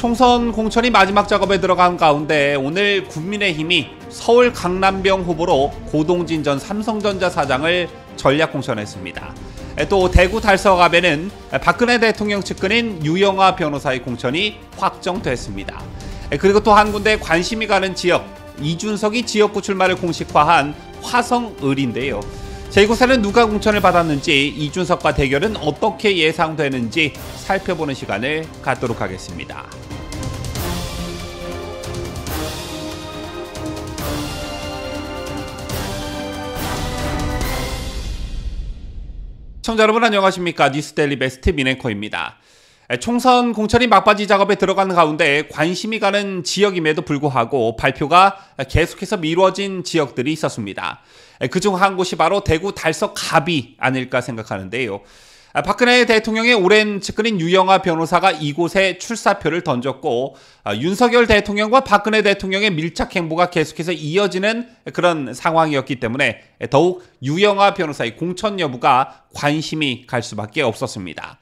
총선 공천이 마지막 작업에 들어간 가운데 오늘 국민의힘이 서울 강남병 후보로 고동진 전 삼성전자 사장을 전략 공천했습니다. 또 대구 달서갑에는 박근혜 대통령 측근인 유영아 변호사의 공천이 확정됐습니다. 그리고 또 한 군데 관심이 가는 지역, 이준석이 지역구 출마를 공식화한 화성을인데요. 자, 이곳에는 누가 공천을 받았는지, 이준석과 대결은 어떻게 예상되는지 살펴보는 시간을 갖도록 하겠습니다. 시청자 여러분 안녕하십니까? 뉴스데일리 베스트 민앵커입니다. 총선 공천이 막바지 작업에 들어가는 가운데 관심이 가는 지역임에도 불구하고 발표가 계속해서 미뤄진 지역들이 있었습니다. 그중 한 곳이 바로 대구 달서갑이 아닐까 생각하는데요. 박근혜 대통령의 오랜 측근인 유영아 변호사가 이곳에 출사표를 던졌고, 윤석열 대통령과 박근혜 대통령의 밀착 행보가 계속해서 이어지는 그런 상황이었기 때문에 더욱 유영아 변호사의 공천 여부가 관심이 갈 수밖에 없었습니다.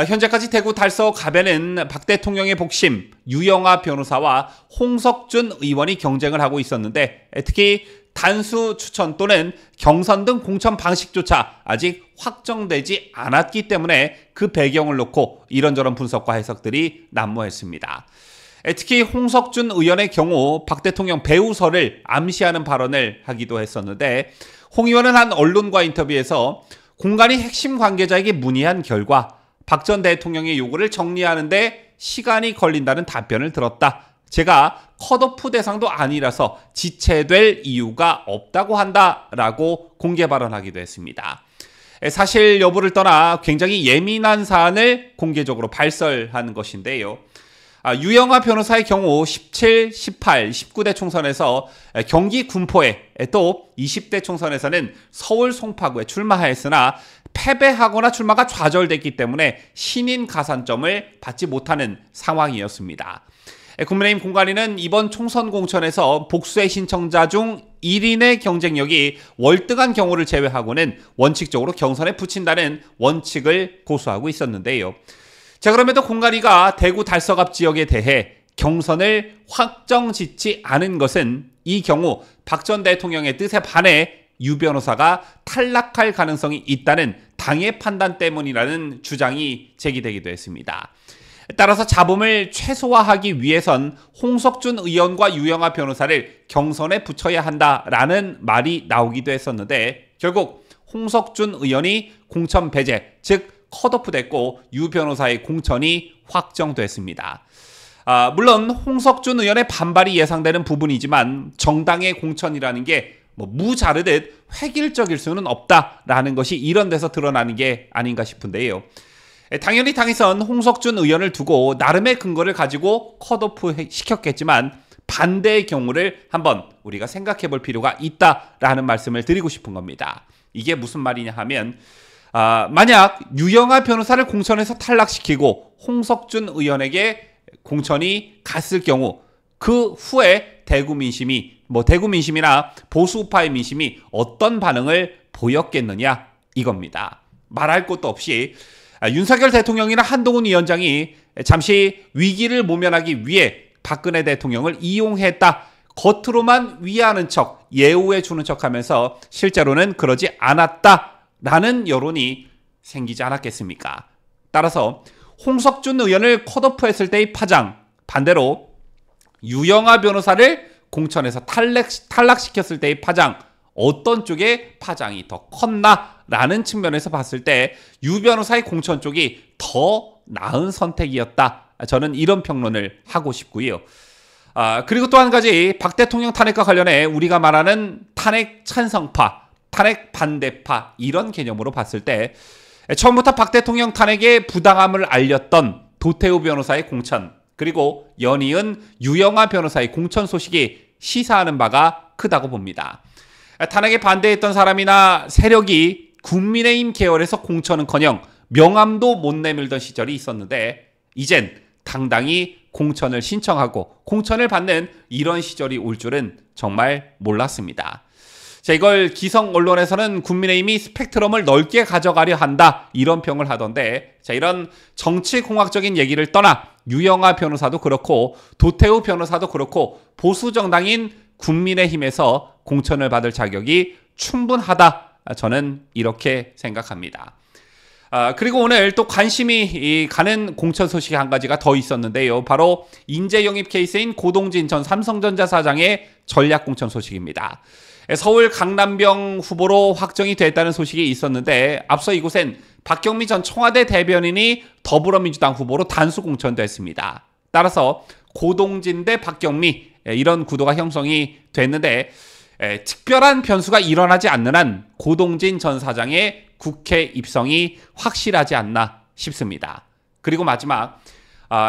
현재까지 대구 달서갑에는 박 대통령의 복심 유영아 변호사와 홍석준 의원이 경쟁을 하고 있었는데, 특히 단수 추천 또는 경선 등 공천 방식조차 아직 확정되지 않았기 때문에 그 배경을 놓고 이런저런 분석과 해석들이 난무했습니다. 특히 홍석준 의원의 경우 박 대통령 배우설을 암시하는 발언을 하기도 했었는데, 홍 의원은 한 언론과 인터뷰에서 공간이 핵심 관계자에게 문의한 결과 박 전 대통령의 요구를 정리하는데 시간이 걸린다는 답변을 들었다. 제가 컷오프 대상도 아니라서 지체될 이유가 없다고 한다라고 공개 발언하기도 했습니다. 사실 여부를 떠나 굉장히 예민한 사안을 공개적으로 발설한 것인데요. 유영아 변호사의 경우 17, 18, 19대 총선에서 경기 군포에, 또 20대 총선에서는 서울 송파구에 출마하였으나 패배하거나 출마가 좌절됐기 때문에 신인 가산점을 받지 못하는 상황이었습니다. 국민의힘 공관위는 이번 총선 공천에서 복수의 신청자 중 1인의 경쟁력이 월등한 경우를 제외하고는 원칙적으로 경선에 붙인다는 원칙을 고수하고 있었는데요. 자, 그럼에도 공관위가 대구 달서갑 지역에 대해 경선을 확정짓지 않은 것은 이 경우 박 전 대통령의 뜻에 반해 유 변호사가 탈락할 가능성이 있다는 당의 판단 때문이라는 주장이 제기되기도 했습니다. 따라서 잡음을 최소화하기 위해선 홍석준 의원과 유영아 변호사를 경선에 붙여야 한다라는 말이 나오기도 했었는데, 결국 홍석준 의원이 공천 배제, 즉 컷오프 됐고 유 변호사의 공천이 확정됐습니다. 물론 홍석준 의원의 반발이 예상되는 부분이지만 정당의 공천이라는 게 무자르듯 획일적일 수는 없다라는 것이 이런 데서 드러나는 게 아닌가 싶은데요. 당연히 당에선 홍석준 의원을 두고 나름의 근거를 가지고 컷오프 시켰겠지만 반대의 경우를 한번 우리가 생각해 볼 필요가 있다라는 말씀을 드리고 싶은 겁니다. 이게 무슨 말이냐 하면, 만약 유영아 변호사를 공천에서 탈락시키고 홍석준 의원에게 공천이 갔을 경우 그 후에 대구 민심이나 보수파의 민심이 어떤 반응을 보였겠느냐 이겁니다. 말할 것도 없이 윤석열 대통령이나 한동훈 위원장이 잠시 위기를 모면하기 위해 박근혜 대통령을 이용했다. 겉으로만 위하는 척, 예우해주는 척하면서 실제로는 그러지 않았다라는 여론이 생기지 않았겠습니까? 따라서 홍석준 의원을 컷오프했을 때의 파장, 반대로 유영아 변호사를 공천에서 탈락시켰을 때의 파장, 어떤 쪽의 파장이 더 컸나라는 측면에서 봤을 때 유 변호사의 공천 쪽이 더 나은 선택이었다. 저는 이런 평론을 하고 싶고요. 그리고 또 한 가지, 박 대통령 탄핵과 관련해 우리가 말하는 탄핵 찬성파, 탄핵 반대파 이런 개념으로 봤을 때 처음부터 박 대통령 탄핵의 부당함을 알렸던 도태우 변호사의 공천, 그리고 연이은 유영아 변호사의 공천 소식이 시사하는 바가 크다고 봅니다. 탄핵에 반대했던 사람이나 세력이 국민의힘 계열에서 공천은커녕 명함도 못 내밀던 시절이 있었는데, 이젠 당당히 공천을 신청하고 공천을 받는 이런 시절이 올 줄은 정말 몰랐습니다. 자, 이걸 기성 언론에서는 국민의힘이 스펙트럼을 넓게 가져가려 한다, 이런 평을 하던데, 자, 이런 정치공학적인 얘기를 떠나 유영하 변호사도 그렇고 도태우 변호사도 그렇고 보수 정당인 국민의힘에서 공천을 받을 자격이 충분하다, 저는 이렇게 생각합니다. 그리고 오늘 또 관심이 가는 공천 소식이 한 가지가 더 있었는데요. 바로 인재 영입 케이스인 고동진 전 삼성전자 사장의 전략 공천 소식입니다. 서울 강남병 후보로 확정이 됐다는 소식이 있었는데, 앞서 이곳엔 박경미 전 청와대 대변인이 더불어민주당 후보로 단수 공천됐습니다. 따라서 고동진 대 박경미, 이런 구도가 형성이 됐는데, 특별한 변수가 일어나지 않는 한 고동진 전 사장의 국회 입성이 확실하지 않나 싶습니다. 그리고 마지막,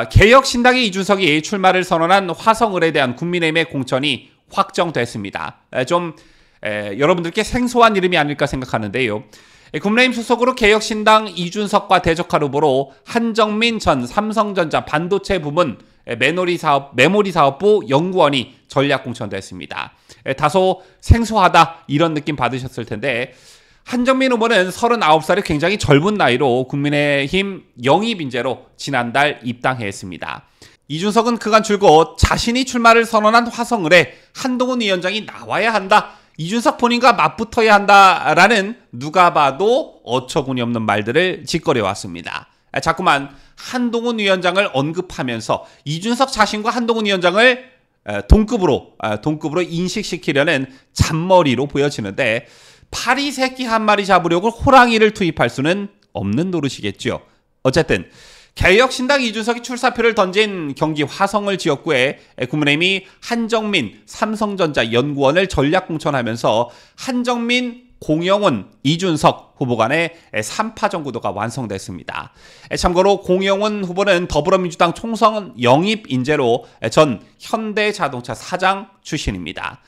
개혁신당의 이준석이 출마를 선언한 화성을에 대한 국민의힘의 공천이 확정됐습니다. 좀 여러분들께 생소한 이름이 아닐까 생각하는데요. 국민의힘 소속으로 개혁신당 이준석과 대적할 후보로 한정민 전 삼성전자 반도체 부문 메모리 사업부 연구원이 전략 공천됐습니다. 다소 생소하다, 이런 느낌 받으셨을 텐데, 한정민 후보는 39살의 굉장히 젊은 나이로 국민의힘 영입 인재로 지난달 입당했습니다. 이준석은 그간 줄곧 자신이 출마를 선언한 화성을에 한동훈 위원장이 나와야 한다, 이준석 본인과 맞붙어야 한다라는 누가 봐도 어처구니 없는 말들을 짓거려 왔습니다. 자꾸만 한동훈 위원장을 언급하면서 이준석 자신과 한동훈 위원장을 동급으로 인식시키려는 잔머리로 보여지는데, 파리 새끼 한 마리 잡으려고 호랑이를 투입할 수는 없는 노릇이겠죠. 어쨌든 개혁신당 이준석이 출사표를 던진 경기 화성을 지역구에 국민의힘이 한정민 삼성전자 연구원을 전략 공천하면서 한정민, 공영훈, 이준석 후보 간의 3파전 구도가 완성됐습니다. 참고로 공영훈 후보는 더불어민주당 총선 영입 인재로 전 현대자동차 사장 출신입니다.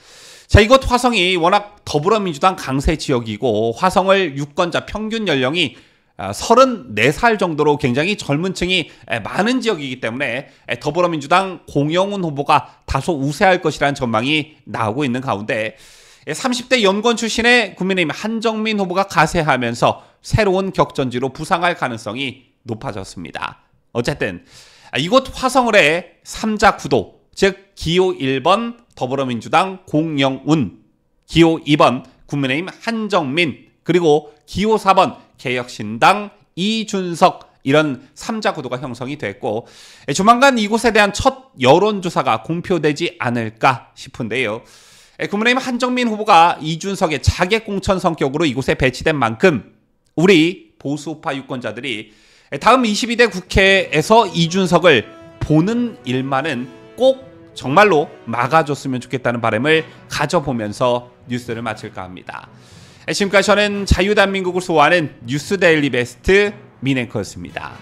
자, 이곳 화성이 워낙 더불어민주당 강세 지역이고 화성을 유권자 평균 연령이 34살 정도로 굉장히 젊은 층이 많은 지역이기 때문에 더불어민주당 공영훈 후보가 다소 우세할 것이라는 전망이 나오고 있는 가운데, 30대 연구원 출신의 국민의힘 한정민 후보가 가세하면서 새로운 격전지로 부상할 가능성이 높아졌습니다. 어쨌든 이곳 화성을의 3자 구도, 즉 기호 1번 더불어민주당 공영훈, 기호 2번 국민의힘 한정민, 그리고 기호 4번 개혁신당 이준석, 이런 3자 구도가 형성이 됐고, 조만간 이곳에 대한 첫 여론조사가 공표되지 않을까 싶은데요. 국민의힘 한정민 후보가 이준석의 자객 공천 성격으로 이곳에 배치된 만큼 우리 보수파 유권자들이 다음 22대 국회에서 이준석을 보는 일만은 꼭 정말로 막아줬으면 좋겠다는 바람을 가져보면서 뉴스를 마칠까 합니다. 지금까지 저는 자유대한민국을 소화하는 뉴스데일리 베스트 민앵커였습니다.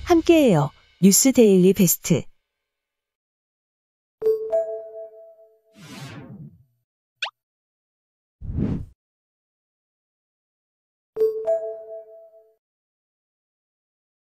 함께해요. 뉴스데일리 베스트.